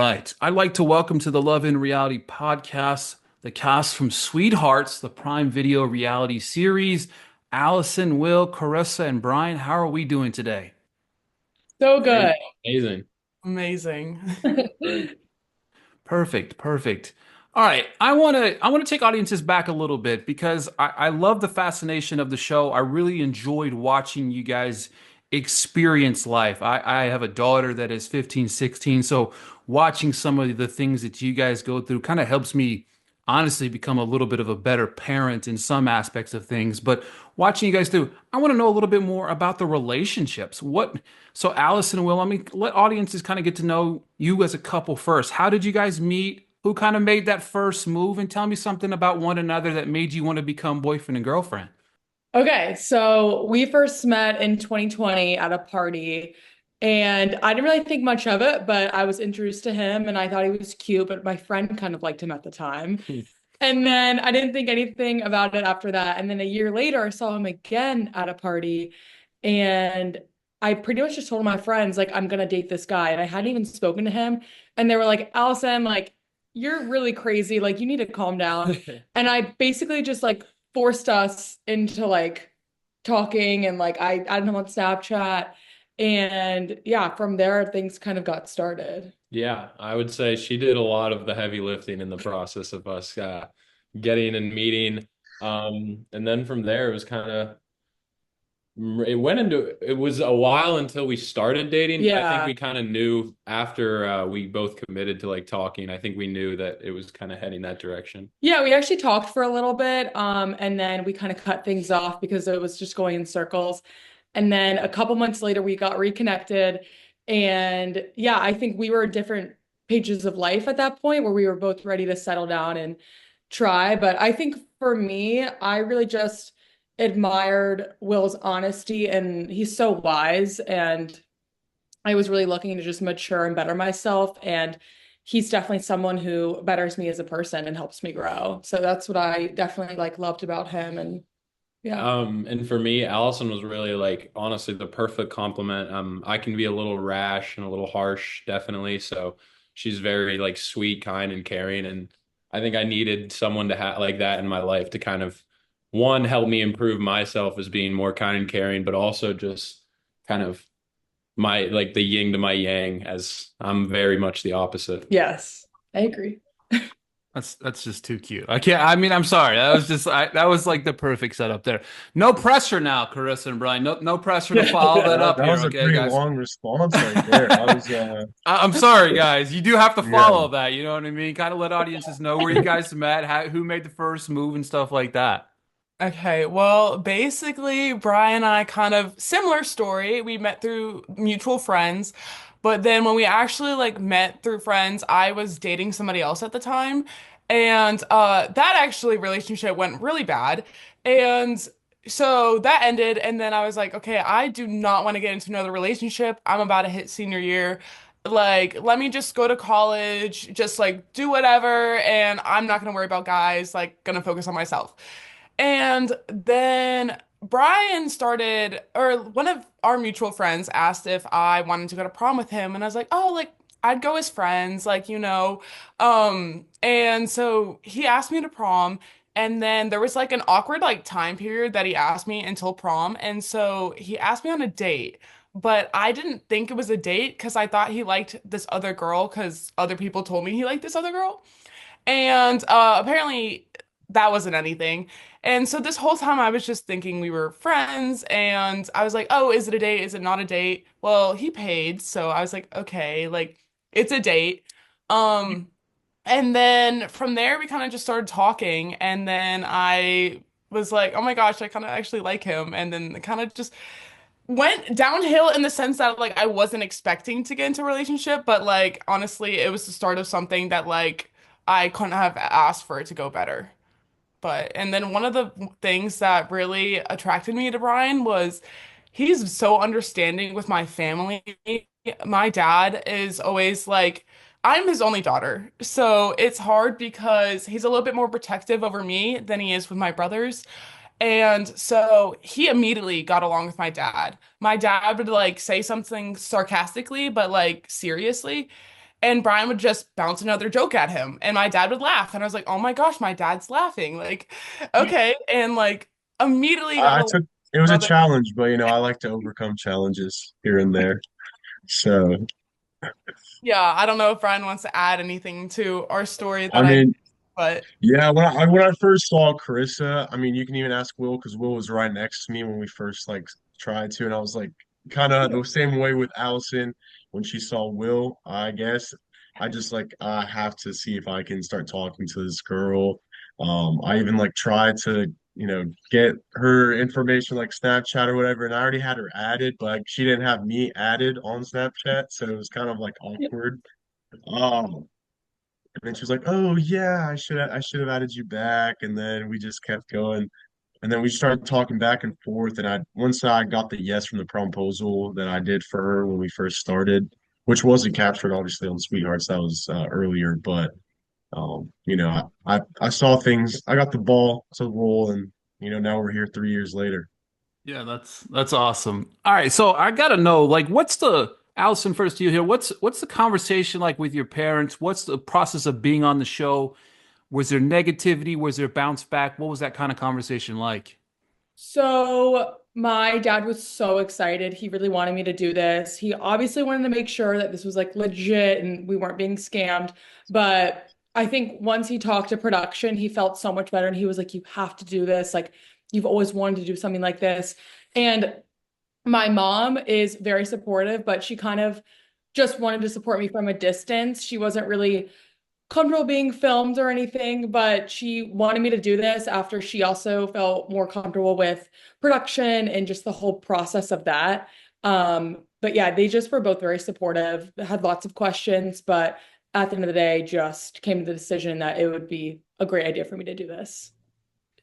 right. I'd like to welcome to the Love in Reality podcast the cast from Sweethearts, the Prime Video reality series. Allison, Will, Carissa, and Brian, how are we doing today? So good. Great. Amazing. Amazing. Great. Perfect, perfect. All right, I want to take audiences back a little bit because I love the fascination of the show. I really enjoyed watching you guys experience life. I have a daughter that is 15, 16, so watching some of the things that you guys go through kind of helps me honestly become a little bit of a better parent in some aspects of things. But watching you guys do, I want to know a little bit more about the relationships. So Allison and Will, let audiences kind of get to know you as a couple first. How did you guys meet? Who kind of made that first move? And tell me something about one another that made you want to become boyfriend and girlfriend. Okay, so we first met in 2020 at a party, and I didn't really think much of it, but I was introduced to him and I thought he was cute, but my friend kind of liked him at the time. And then I didn't think anything about it after that. And then a year later, I saw him again at a party, and I pretty much just told my friends, like, I'm gonna date this guy. And I hadn't even spoken to him. And they were like, Allison, like, you're really crazy. Like, you need to calm down. And I basically just like forced us into like talking and like I added him on Snapchat. And yeah, from there things kind of got started. Yeah, I would say she did a lot of the heavy lifting in the process of us getting and meeting. And then from there, it was kind of, it was a while until we started dating. I think Yeah. we kind of knew after we both committed to like talking, I think we knew that it was kind of heading that direction. Yeah, we actually talked for a little bit, and then we kind of cut things off because it was just going in circles. And then a couple months later, we got reconnected. And yeah, I think we were different pages of life at that point where we were both ready to settle down and try. But I think for me, I really just admired Will's honesty, and he's so wise. And I was really looking to just mature and better myself. And he's definitely someone who betters me as a person and helps me grow. So that's what I definitely like loved about him. And yeah. And for me, Allison was really like honestly the perfect compliment. I can be a little rash and a little harsh, definitely. So she's very like sweet, kind, and caring. And I think I needed someone to have like that in my life to kind of one help me improve myself as being more kind and caring, but also just kind of my like the yin to my yang, as I'm very much the opposite. Yes, I agree. That's just too cute. I can't. I mean, I'm sorry. That was like the perfect setup there. No pressure now, Carissa and Brian. No pressure to Yeah, follow that that, up that here, was a okay, pretty guys. long response right there. I was I'm sorry, guys. You do have to yeah. follow that. You know what I mean? Kind of let audiences know where you guys met, who made the first move, and stuff like that. Okay, well, basically, Brian and I kind of similar story. We met through mutual friends, but then when we actually like met through friends, I was dating somebody else at the time, and that actually relationship went really bad, and so that ended, and then I was like, okay, I do not want to get into another relationship. I'm about to hit senior year. Like, let me just go to college, just like do whatever, and I'm not gonna worry about guys, like gonna focus on myself. And then Brian started, or one of our mutual friends asked if I wanted to go to prom with him. And I was like, oh, like, I'd go as friends, like, you know. And so he asked me to prom. And then there was like an awkward like time period that he asked me until prom. And so he asked me on a date. But I didn't think it was a date because I thought he liked this other girl because other people told me he liked this other girl. And apparently that wasn't anything. And so this whole time I was just thinking we were friends and I was like, "Oh, is it a date? Is it not a date?" Well, he paid, so I was like, "Okay, like it's a date." Um and then from there we kind of just started talking and then I was like, "Oh my gosh, I kind of actually like him." And then it kind of just went downhill in the sense that like I wasn't expecting to get into a relationship, but like honestly, it was the start of something that like I couldn't have asked for it to go better. But and then one of the things that really attracted me to Brian was he's so understanding with my family. My dad is always like, I'm his only daughter. So it's hard because he's a little bit more protective over me than he is with my brothers. And so he immediately got along with my dad. My dad would like say something sarcastically, but like seriously. And Brian would just bounce another joke at him, and my dad would laugh. And I was like, oh my gosh, my dad's laughing. Like, okay. And like, immediately got I a took it was a brother. challenge, but I like to overcome challenges here and there. So Yeah, I don't know if Brian wants to add anything to our story I that I, mean, but yeah, when I first saw Carissa, I mean, you can even ask Will because Will was right next to me when we first like tried to, and I was like, kind of the same way with Allison when she saw Will. I guess I just like I have to see if I can start talking to this girl. I even like tried to get her information like Snapchat or whatever, and I already had her added, but like, she didn't have me added on Snapchat, so it was kind of like awkward. Um, and then she was like, "Oh yeah, I should have added you back." And then we just kept going. And then we started talking back and forth. And I once I got the yes from the proposal that I did for her when we first started, which wasn't captured obviously on Sweethearts, that was earlier. But I saw things. I got the ball to roll, and now we're here 3 years later. Yeah, that's awesome. All right, so I gotta know, like, what's the Allison, first to you here? What's the conversation like with your parents? What's the process of being on the show? Was there negativity? Was there bounce back? What was that kind of conversation like? So my dad was so excited. He really wanted me to do this. He obviously wanted to make sure that this was like legit and we weren't being scammed. But I think once he talked to production, he felt so much better and he was like, you have to do this. Like, you've always wanted to do something like this. And my mom is very supportive, but she kind of just wanted to support me from a distance. She wasn't really comfortable being filmed or anything, but she wanted me to do this after she also felt more comfortable with production and just the whole process of that. But yeah, they just were both very supportive, had lots of questions, but at the end of the day, just came to the decision that it would be a great idea for me to do this.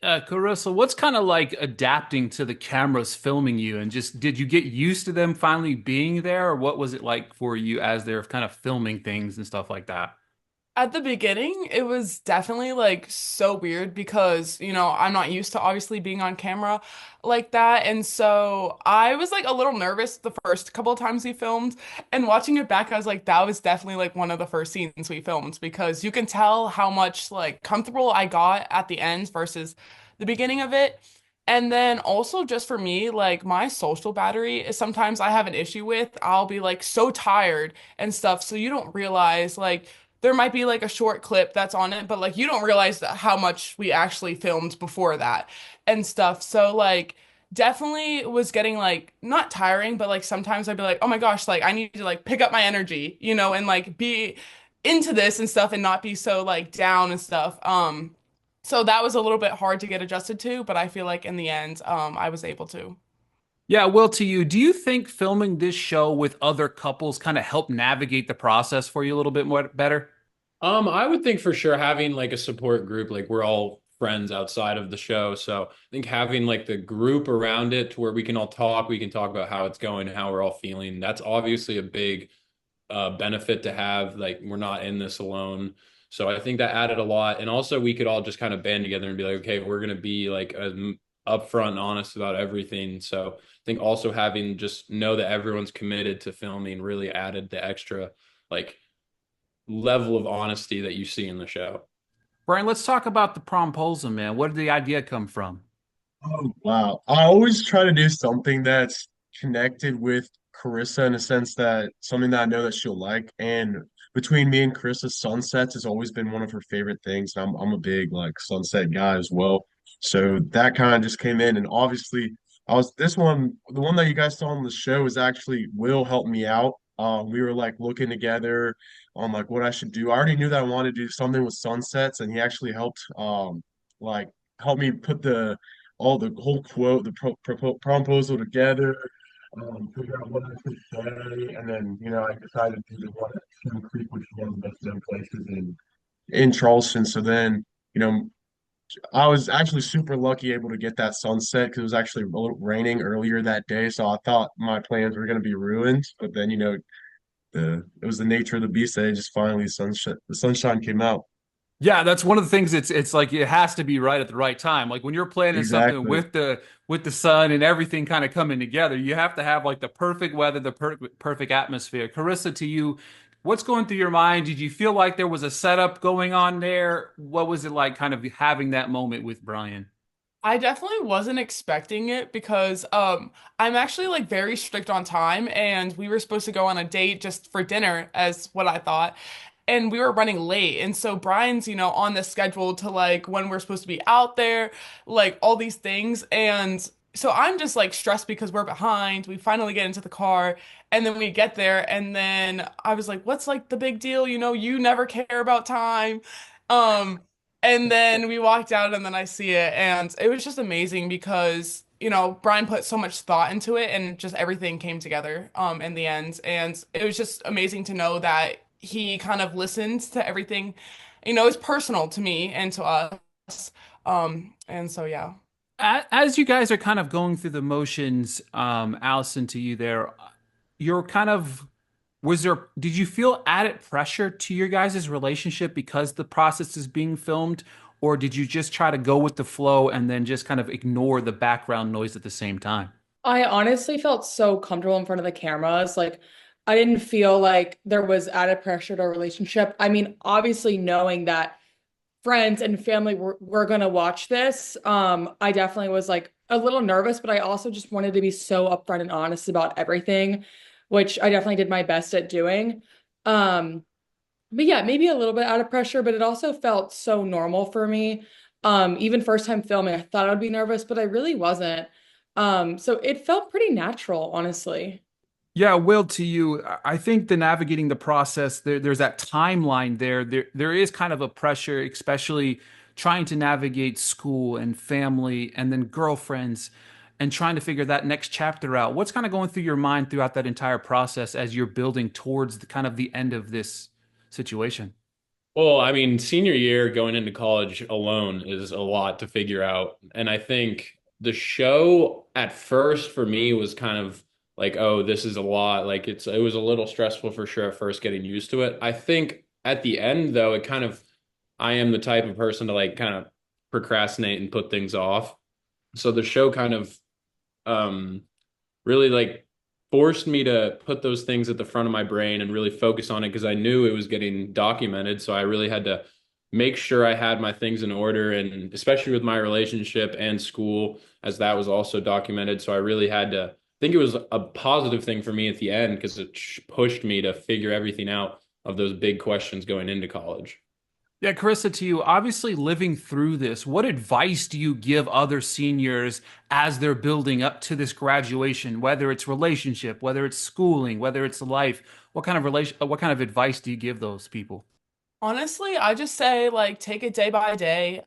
Carissa, what's kind of like adapting to the cameras filming you, and just did you get used to them finally being there, or what was it like for you as they're kind of filming things and stuff like that? At the beginning, it was definitely like so weird because, I'm not used to obviously being on camera like that. And so I was like a little nervous the first couple of times we filmed. And watching it back, I was like, that was definitely like one of the first scenes we filmed because you can tell how much like comfortable I got at the end versus the beginning of it. And then also just for me, like my social battery is sometimes I have an issue with. I'll be like so tired and stuff. So you don't realize like there might be like a short clip that's on it, but like you don't realize how much we actually filmed before that and stuff. So like definitely was getting like not tiring, but like sometimes I'd be like, oh my gosh, like I need to like pick up my energy, and like be into this and stuff and not be so like down and stuff. So that was a little bit hard to get adjusted to, but I feel like in the end, I was able to. Yeah, well, to you, do you think filming this show with other couples kind of help navigate the process for you a little bit more better? I would think for sure having like a support group, like we're all friends outside of the show. So I think having like the group around it to where we can all talk, we can talk about how it's going, how we're all feeling. That's obviously a big benefit to have. Like we're not in this alone. So I think that added a lot. And also we could all just kind of band together and be like, okay, we're gonna be like upfront and honest about everything. So I think also having just know that everyone's committed to filming really added the extra like level of honesty that you see in the show. Brian, let's talk about the promposal, man. Where did the idea come from? Oh, wow. I always try to do something that's connected with Carissa in a sense that something that I know that she'll like. And between me and Carissa, sunsets has always been one of her favorite things. And I'm a big like sunset guy as well. So that kind of just came in. And obviously, the one that you guys saw on the show is actually Will helped me out. We were like looking together on like what I should do. I already knew that I wanted to do something with sunsets, and he actually helped like help me put the whole quote, the proposal together, figure out what I should say, and then I decided to do the one at Stone Creek, which is one of the best known places in Charleston. So then, you know, I was actually super lucky able to get that sunset because it was actually a little raining earlier that day. So I thought my plans were going to be ruined, but then it was the nature of the beast that it just finally the sunshine came out. Yeah, that's one of the things. It's like it has to be right at the right time. Like when you're planning something Exactly. with the sun and everything kind of coming together, you have to have like the perfect weather, the perfect atmosphere. Carissa, to you, What's going through your mind? Did you feel like there was a setup going on there? What was it like kind of having that moment with Brian? I definitely wasn't expecting it because I'm actually like very strict on time and we were supposed to go on a date just for dinner as what I thought. And we were running late. And so Brian's, on the schedule to like when we're supposed to be out there, like all these things. And so I'm just like stressed because we're behind. We finally get into the car and then we get there and then I was like, what's like the big deal? You never care about time. Um and then we walked out and then I see it and it was just amazing because, Brian put so much thought into it and just everything came together in the end. And it was just amazing to know that he kind of listened to everything. It's personal to me and to us. And so yeah. As you guys are kind of going through the motions, Allison, to you there, you're kind of, did you feel added pressure to your guys' relationship because the process is being filmed, or did you just try to go with the flow and then just kind of ignore the background noise at the same time? I honestly felt so comfortable in front of the cameras. Like, I didn't feel like there was added pressure to our relationship. I mean, obviously, knowing that friends and family were going to watch this, I definitely was like a little nervous, but I also just wanted to be so upfront and honest about everything, which I definitely did my best at doing. Um, but yeah, maybe a little bit out of pressure, but it also felt so normal for me. Even first time filming, I thought I would be nervous, but I really wasn't. So it felt pretty natural, honestly. Yeah, Will, to you, I think the navigating the process, there's that timeline there. There is kind of a pressure, especially trying to navigate school and family and then girlfriends and trying to figure that next chapter out. What's kind of going through your mind throughout that entire process as you're building towards the kind of the end of this situation? Well, I mean, senior year going into college alone is a lot to figure out. And I think the show at first for me was kind of like, oh, this is a lot. Like it was a little stressful for sure at first getting used to it. I think at the end though, it kind of I am the type of person to like kind of procrastinate and put things off. So the show kind of um really like forced me to put those things at the front of my brain and really focus on it because I knew it was getting documented. So I really had to make sure I had my things in order, and especially with my relationship and school, as that was also documented. So I really had to I think it was a positive thing for me at the end because it pushed me to figure everything out of those big questions going into college. Yeah, Carissa, to you, obviously living through this, what advice do you give other seniors as they're building up to this graduation, whether it's relationship, whether it's schooling, whether it's life? What kind of advice do you give those Honestly, I just say like take it day by day.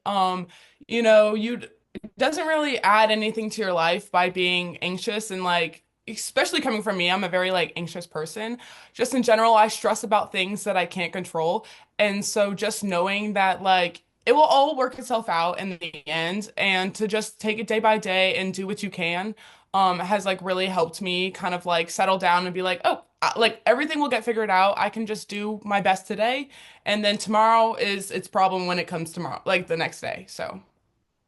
You it doesn't really add anything to your life by being anxious and like especially coming from me, I'm a very like anxious person. Just in general, I stress about things that I can't control. And so just knowing that like it will all work itself out in the end and to just take it day by day and do what you can has like really helped me kind of like settle down and be like, oh, like everything will get figured out. I can just do my best today, and then tomorrow is its problem when it comes tomorrow, like the next day. So,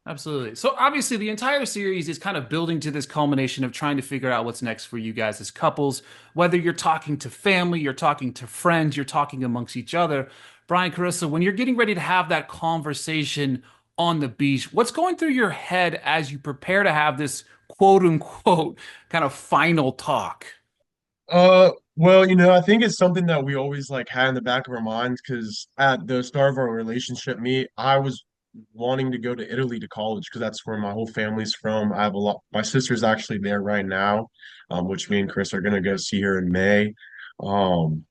Absolutely. So obviously the entire series is kind of building to this culmination of trying to figure out what's next for you guys as couples, whether you're talking to family, you're talking to friends, you're talking amongst each other. Brian, Carissa, when you're getting ready to have that conversation on the beach, what's going through your head as you prepare to have this quote unquote kind of final talk? Well, I think it's something that we always like had in the back of our minds because at the start of our relationship, I was wanting to go to Italy to college because that's where my whole family's from. I have a lot, my sister's actually there right now, which me and Chris are gonna go see her in May. Um,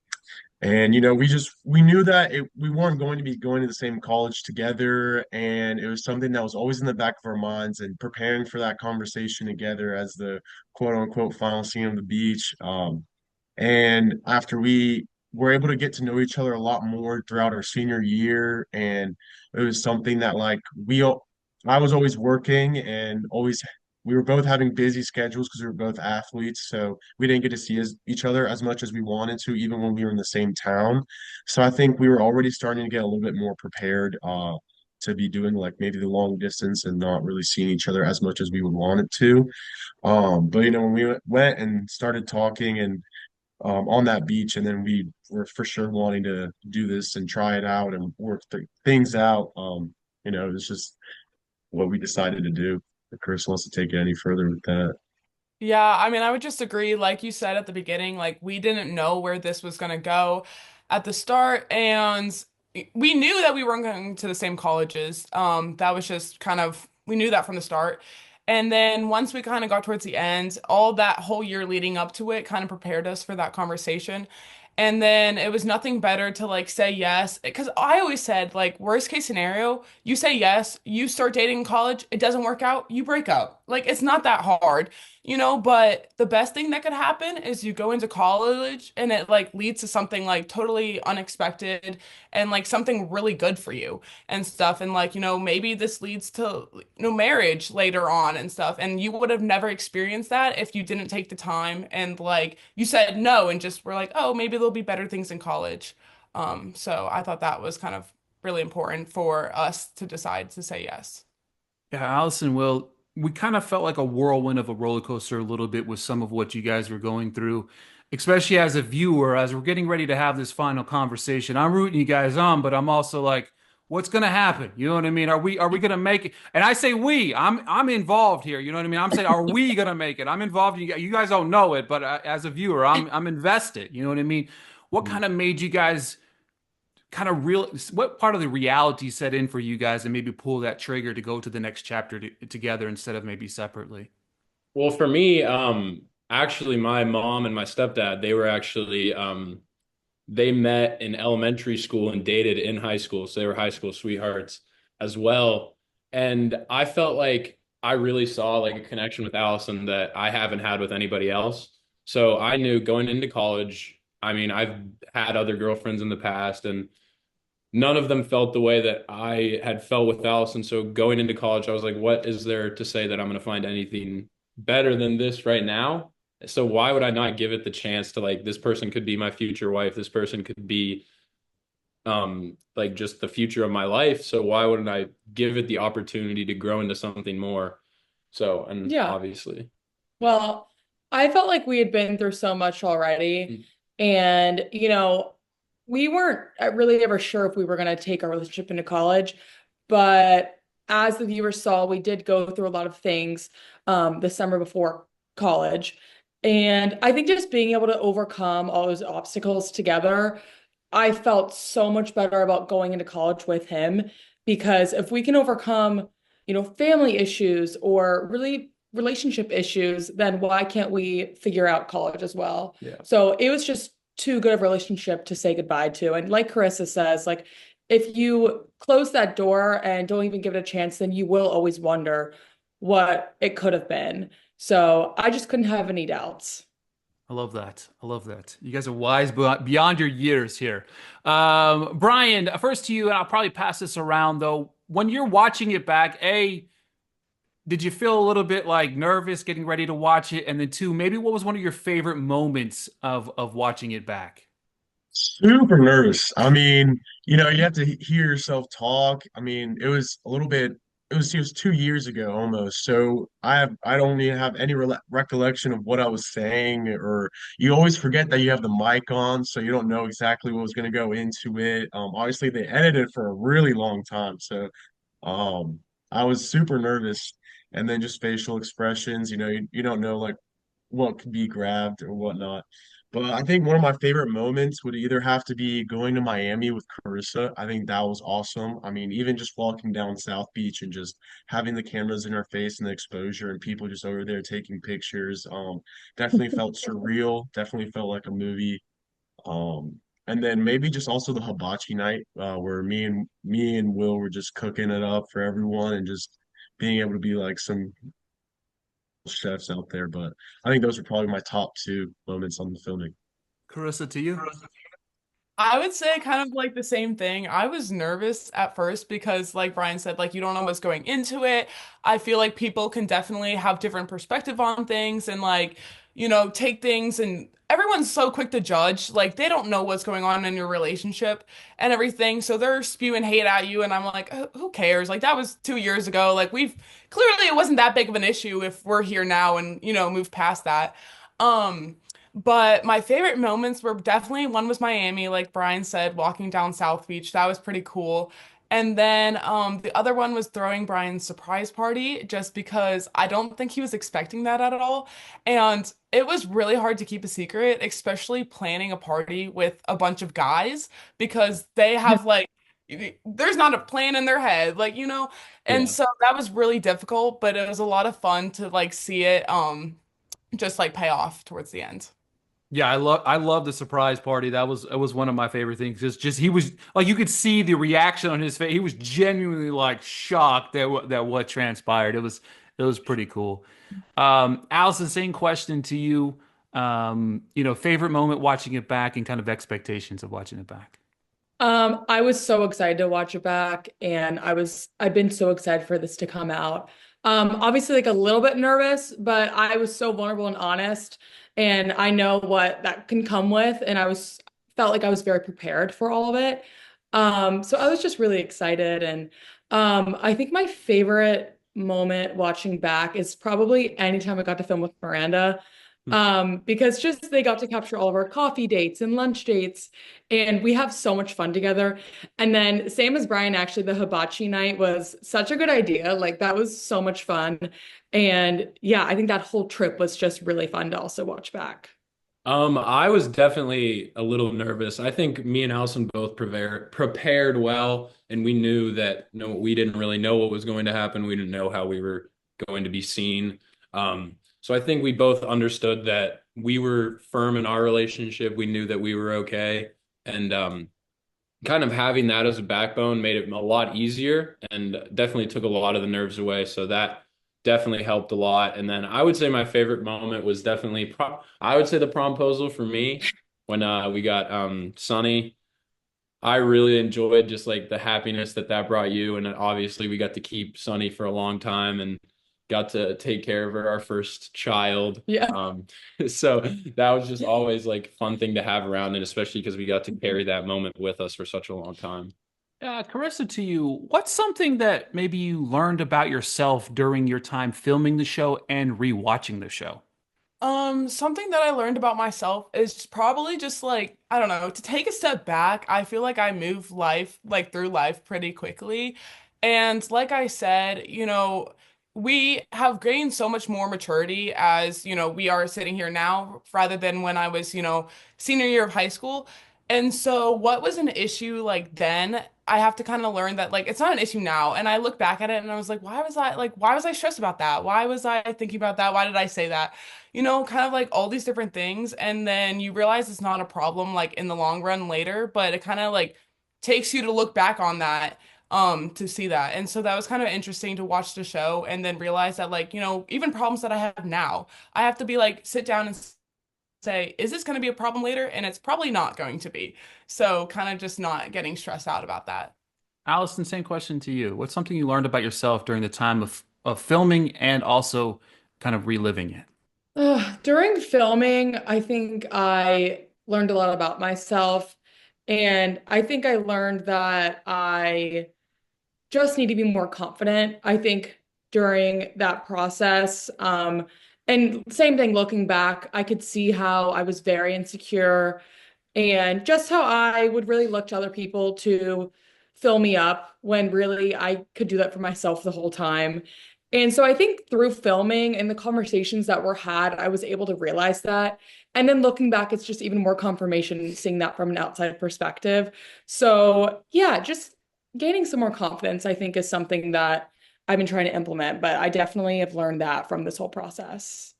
and we knew that we weren't going to be going to the same college together, and it was something that was always in the back of our minds and preparing for that conversation together as the quote unquote final scene on the beach. And after we were able to get to know each other a lot more throughout our senior year, and it was something that I was always working and always we were both having busy schedules because we were both athletes, so we didn't get to see each other as much as we wanted to, even when we were in the same town. So I think we were already starting to get a little bit more prepared to be doing like maybe the long distance and not really seeing each other as much as we would want it to. But when we went and started talking and on that beach, and then we were for sure wanting to do this and try it out and work things out. It's just what we decided to do. If Chris wants to take it any further with that. Yeah, I mean, I would just agree, like you said at the beginning, like we didn't know where this was going to go at the start, and we knew that we weren't going to the same colleges. That was just kind of, we knew that from the start. And then once we kind of got towards the end, all that whole year leading up to it kind of prepared us for that conversation. And then it was nothing better to like say yes. Because I always said, like, worst case scenario, you say yes, you start dating in college, it doesn't work out, you break up. Like, it's not that hard, but the best thing that could happen is you go into college and it like leads to something like totally unexpected and like something really good for you and stuff. And like, maybe this leads to, marriage later on and stuff. And you would have never experienced that if you didn't take the time and like you said no and just were like, oh, maybe there'll be better things in college. So I thought that was kind of really important for us to decide to say yes. Yeah, Allison, well, we kind of felt like a whirlwind of a roller coaster a little bit with some of what you guys were going through, especially as a viewer, as we're getting ready to have this final conversation. I'm rooting you guys on, but I'm also like, what's gonna happen? You know what I mean? Are we gonna make it? And I say we, I'm involved here. You know what I mean? I'm saying, are we gonna make it? I'm involved. You guys don't know it, but as a viewer, I'm invested. You know what I mean? What kind of made you guys? Kind of real what part of the reality set in for you guys and maybe pull that trigger to go to the next chapter together instead of maybe separately? Well, for me, actually, my mom and my stepdad, they were actually, they met in elementary school and dated in high school. So they were high school sweethearts as well. And I felt like I really saw like a connection with Allison that I haven't had with anybody else. So I knew going into college, I mean, I've had other girlfriends in the past and none of them felt the way that I had felt with Allison. So going into college, I was like, what is there to say that I'm going to find anything better than this right now? So why would I not give it the chance to like this person could be my future wife, this person could be like just the future of my life. So why wouldn't I give it the opportunity to grow into something more? So, and Yeah. obviously. Well, I felt like we had been through so much already. And, we weren't really ever sure if we were going to take our relationship into college. But as the viewers saw, we did go through a lot of things the summer before college. And I think just being able to overcome all those obstacles together, I felt so much better about going into college with him because if we can overcome, family issues or really relationship issues, then why can't we figure out college as well? Yeah. So it was just too good of a relationship to say goodbye to. And like Carissa says, like if you close that door and don't even give it a chance, then you will always wonder what it could have been. So I just couldn't have any doubts. I love that. I love that. You guys are wise beyond your years here. Brian, first to you, and I'll probably pass this around though. When you're watching it back, did you feel a little bit like nervous getting ready to watch it? And then two, maybe what was one of your favorite moments of watching it back? Super nervous. I mean, you have to hear yourself talk. I mean, it was 2 years ago almost. So I don't even have any recollection of what I was saying, or you always forget that you have the mic on, so you don't know exactly what was going to go into it. Obviously they edited for a really long time, so um, I was super nervous. And then just facial expressions, you don't know like what could be grabbed or whatnot. But I think one of my favorite moments would either have to be going to Miami with Carissa. I think that was awesome. I mean, even just walking down South Beach and just having the cameras in our face and the exposure and people just over there taking pictures. Definitely felt surreal. Definitely felt like a movie. And then maybe just also the hibachi night, where me and Will were just cooking it up for everyone and just being able to be like some chefs out there. But I think those are probably my top two moments on the filming. Carissa, to you? I would say kind of like the same thing. I was nervous at first because, like Brian said, like you don't know what's going into it. I feel like people can definitely have different perspective on things and like, take things and everyone's so quick to judge. Like they don't know what's going on in your relationship and everything. So they're spewing hate at you and I'm like, who cares? Like that was 2 years ago. Like we've clearly it wasn't that big of an issue if we're here now and, moved past that. Um But my favorite moments were definitely one was Miami, like Brian said, walking down South Beach. That was pretty cool. And then the other one was throwing Brian's surprise party just because I don't think he was expecting that at all. And it was really hard to keep a secret, especially planning a party with a bunch of guys because they have like there's not a plan in their head, like and Yeah. so that was really difficult, but it was a lot of fun to like see it just like pay off towards the end. Yeah, I love the surprise party. That was it was one of my favorite things. Just he was like you could see the reaction on his face. He was genuinely like shocked that what transpired. It was pretty cool. Allison, same question to you. Favorite moment watching it back and kind of expectations of watching it back. I was so excited to watch it back, and I've been so excited for this to come out. Obviously like a little bit nervous, but I was so vulnerable and honest, and I know what that can come with, and felt like I was very prepared for all of it. So I was just really excited, and I think my favorite moment watching back is probably anytime I got to film with Miranda. Because just they got to capture all of our coffee dates and lunch dates, and we have so much fun together. And then, same as Brian, actually, the hibachi night was such a good idea. Like, that was so much fun. And yeah, I think that whole trip was just really fun to also watch back. I was definitely a little nervous. I think me and Allison both prepared well, and we knew that no, we didn't really know what was going to happen. We didn't know how we were going to be seen. So I think we both understood that we were firm in our relationship. We knew that we were okay, and kind of having that as a backbone made it a lot easier, and definitely took a lot of the nerves away. So that definitely helped a lot. And then I would say my favorite moment was definitely I would say the promposal for me when we got Sunny. I really enjoyed just like the happiness that that brought you, and obviously we got to keep Sunny for a long time and got to take care of her, our first child. Yeah. So that was just always like fun thing to have around, and especially because we got to carry that moment with us for such a long time. Carissa, to you, what's something that maybe you learned about yourself during your time filming the show and rewatching the show? Something that I learned about myself is probably just like, I don't know, to take a step back. I feel like I move life, like through life pretty quickly. And like I said, we have gained so much more maturity as, we are sitting here now rather than when I was, senior year of high school. And so what was an issue like then, I have to kind of learn that like it's not an issue now. And I look back at it and I was like, why was I stressed about that? Why was I thinking about that? Why did I say that? Kind of like all these different things. And then you realize it's not a problem like in the long run later, but it kind of like takes you to look back on that to see that. And so that was kind of interesting to watch the show and then realize that like, even problems that I have now, I have to be like sit down and say, is this going to be a problem later? And it's probably not going to be. So kind of just not getting stressed out about that. Allison, same question to you. What's something you learned about yourself during the time of filming and also kind of reliving it? During filming, I think I learned a lot about myself. And I think I learned that I just need to be more confident. I think during that process, and same thing looking back, I could see how I was very insecure and just how I would really look to other people to fill me up when really I could do that for myself the whole time. And so I think through filming and the conversations that were had, I was able to realize that. And then looking back, it's just even more confirmation seeing that from an outside perspective. So yeah, just gaining some more confidence, I think, is something that I've been trying to implement, but I definitely have learned that from this whole process.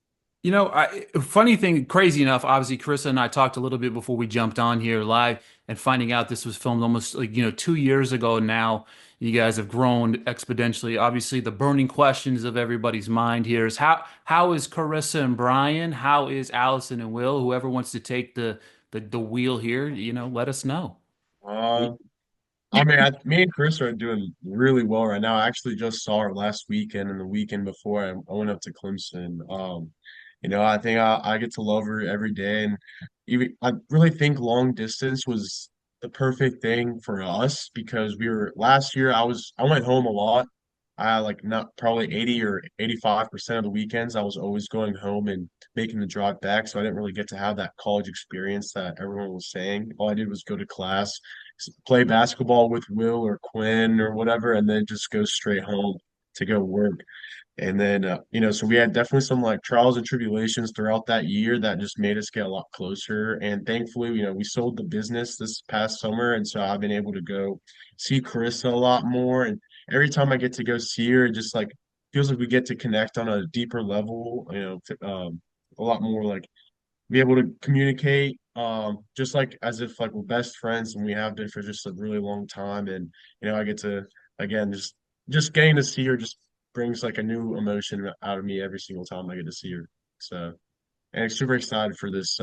Funny thing, crazy enough, obviously, Carissa and I talked a little bit before we jumped on here live and finding out this was filmed almost like, 2 years ago now. You guys have grown exponentially. Obviously, the burning questions of everybody's mind here is how is Carissa and Brian? How is Allison and Will? Whoever wants to take the wheel here, let us know. Uh, I mean, me and Chris are doing really well right now. I actually just saw her last weekend and the weekend before I went up to Clemson. I think I get to love her every day, and even I really think long distance was the perfect thing for us because we were last year. I went home a lot I like not probably 80 or 85% of the weekends I was always going home and making the drive back. So I didn't really get to have that college experience that everyone was saying. All I did was go to class, play basketball with Will or Quinn or whatever, and then just go straight home to go work. And then, so we had definitely some like trials and tribulations throughout that year that just made us get a lot closer. And thankfully, we sold the business this past summer. And so I've been able to go see Carissa a lot more. And every time I get to go see her, it just like feels like we get to connect on a deeper level, a lot more like be able to communicate, just like as if like we're best friends and we have been for just a really long time. And, I get to, again, just getting to see her just brings like a new emotion out of me every single time I get to see her. So, and I'm super excited for this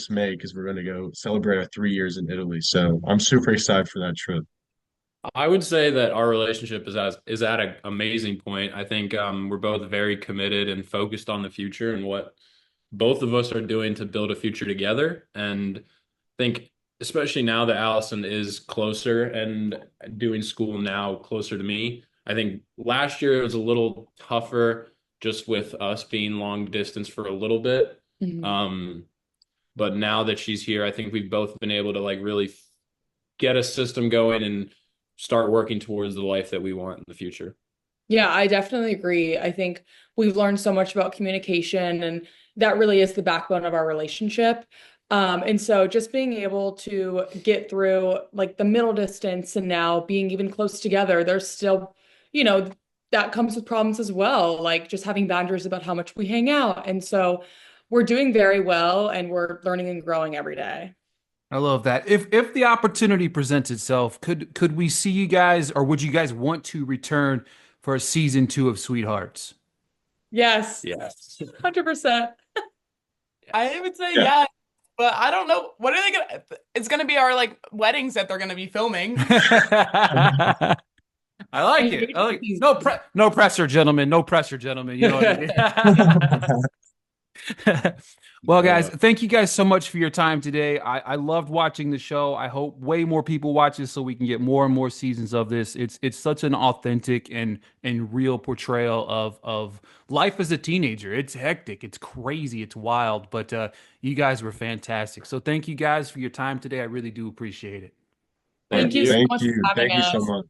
May because we're going to go celebrate our 3 years in Italy. So I'm super excited for that trip. I would say that our relationship is at an amazing point. I think we're both very committed and focused on the future and what both of us are doing to build a future together. And I think especially now that Allison is closer and doing school now closer to me, I think last year it was a little tougher just with us being long distance for a little bit. Mhm. But now that she's here, I think we've both been able to like really get a system going and start working towards the life that we want in the future. Yeah, I definitely agree. I think we've learned so much about communication, and that really is the backbone of our relationship. And so just being able to get through like the middle distance and now being even close together, there's still, you know, that comes with problems as well, like just having boundaries about how much we hang out. And so we're doing very well and we're learning and growing every day. I love that. If the opportunity presents itself, could we see you guys, or would you guys want to return for a season two of Sweethearts? Yes, Yes. 100%. I would say Yeah. yeah, but I don't know. What are they gonna? It's gonna be our like weddings that they're gonna be filming. I like it. I Engagement like season. no pressure, gentlemen. No pressure, gentlemen. You know what I mean? Well, guys, Yeah. thank you guys so much for your time today. I loved watching the show. I hope way more people watch this so we can get more and more seasons of this. It's such an authentic and real portrayal of life as a teenager. It's hectic, it's crazy, it's wild, but you guys were fantastic. So thank you guys for your time today. I really do appreciate it. Thank Thank you so you. Thank much for you. having Thank you so us. much.